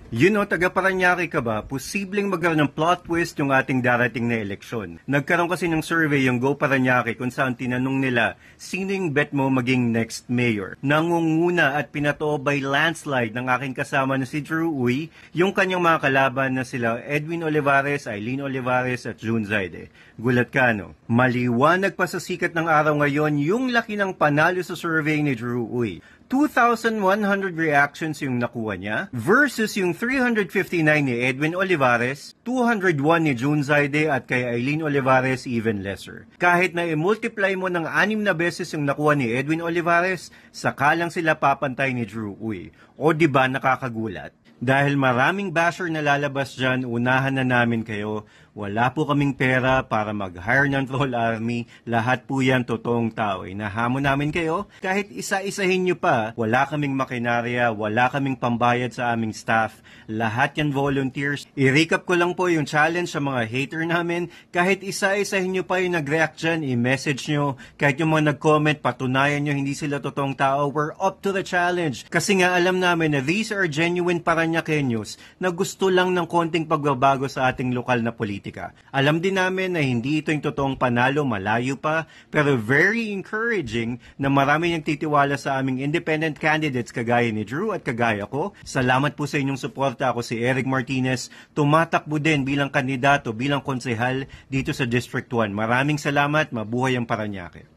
Taga Parañaque ka ba? Posibleng magkaroon ng plot twist yung ating darating na eleksyon. Nagkaroon kasi ng survey yung Go Parañaque kung saan tinanong nila, sino yung bet mo maging next mayor? Nangunguna at pinatoo by landslide ng aking kasama na si Drew Uy, yung kanyang mga kalaban na sila Edwin Olivares, Eileen Olivares at June Zaide. Gulat ka, no? Maliwanag pa sa sikat ng araw ngayon yung laki ng panalo sa survey ni Drew Uy. 2,100 reactions yung nakuha niya versus yung 359 ni Edwin Olivares, 201 ni June Zaide at kay Eileen Olivares even lesser. Kahit na i-multiply mo ng 6 na beses yung nakuha ni Edwin Olivares, saka lang sila papantay ni Drew Uy. O diba nakakagulat? Dahil maraming basher na lalabas dyan, unahan na namin kayo. Wala po kaming pera para mag-hire ng troll army. Lahat po yan totoong tao. Inahamon namin kayo. Kahit isa-isahin nyo pa, wala kaming makinarya, wala kaming pambayad sa aming staff. Lahat yan volunteers. I-recap ko lang po yung challenge sa mga hater namin. Kahit isa-isahin nyo pa yung nag-react dyan, i-message nyo. Kahit yung mga nag-comment, patunayan nyo hindi sila totoong tao. We're up to the challenge. Kasi nga alam namin na these are genuine Parañaqueños na gusto lang ng konting pagbabago sa ating lokal na politika. Alam din namin na hindi ito yung totoong panalo, malayo pa, pero very encouraging na marami nagtitiwala sa aming independent candidates kagaya ni Drew at kagaya ko. Salamat po sa inyong suporta. Ako si Eric Martinez, tumatakbo din bilang kandidato, bilang konsehal dito sa District 1. Maraming salamat, mabuhay ang Parañaque.